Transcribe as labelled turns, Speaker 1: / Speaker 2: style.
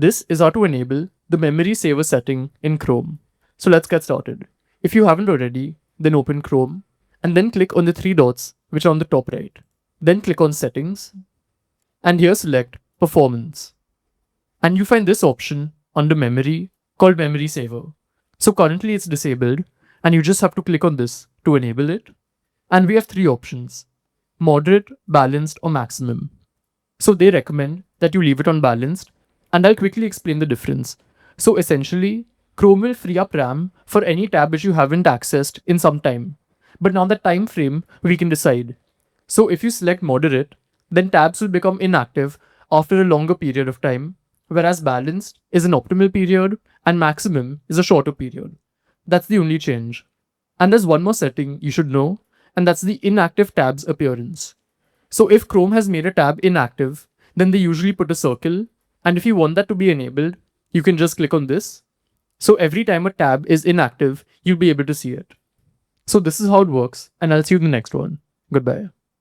Speaker 1: This is how to enable the memory saver setting in Chrome. So let's get started. If you haven't already, then open Chrome and then click on the three dots which are on the top right. Then click on Settings and here select Performance. And you find this option under Memory called Memory Saver. So currently it's disabled and you just have to click on this to enable it. And we have three options: moderate, balanced, or maximum. So they recommend that you leave it on balanced, and I'll quickly explain the difference. So essentially, Chrome will free up RAM for any tab which you haven't accessed in some time. But now that time frame, we can decide. So if you select moderate, then tabs will become inactive after a longer period of time, whereas balanced is an optimal period and maximum is a shorter period. That's the only change. And there's one more setting you should know, and that's the inactive tabs appearance. So if Chrome has made a tab inactive, then they usually put a circle, and if you want that to be enabled, you can just click on this. So every time a tab is inactive, you'll be able to see it. So this is how it works, and I'll see you in the next one. Goodbye.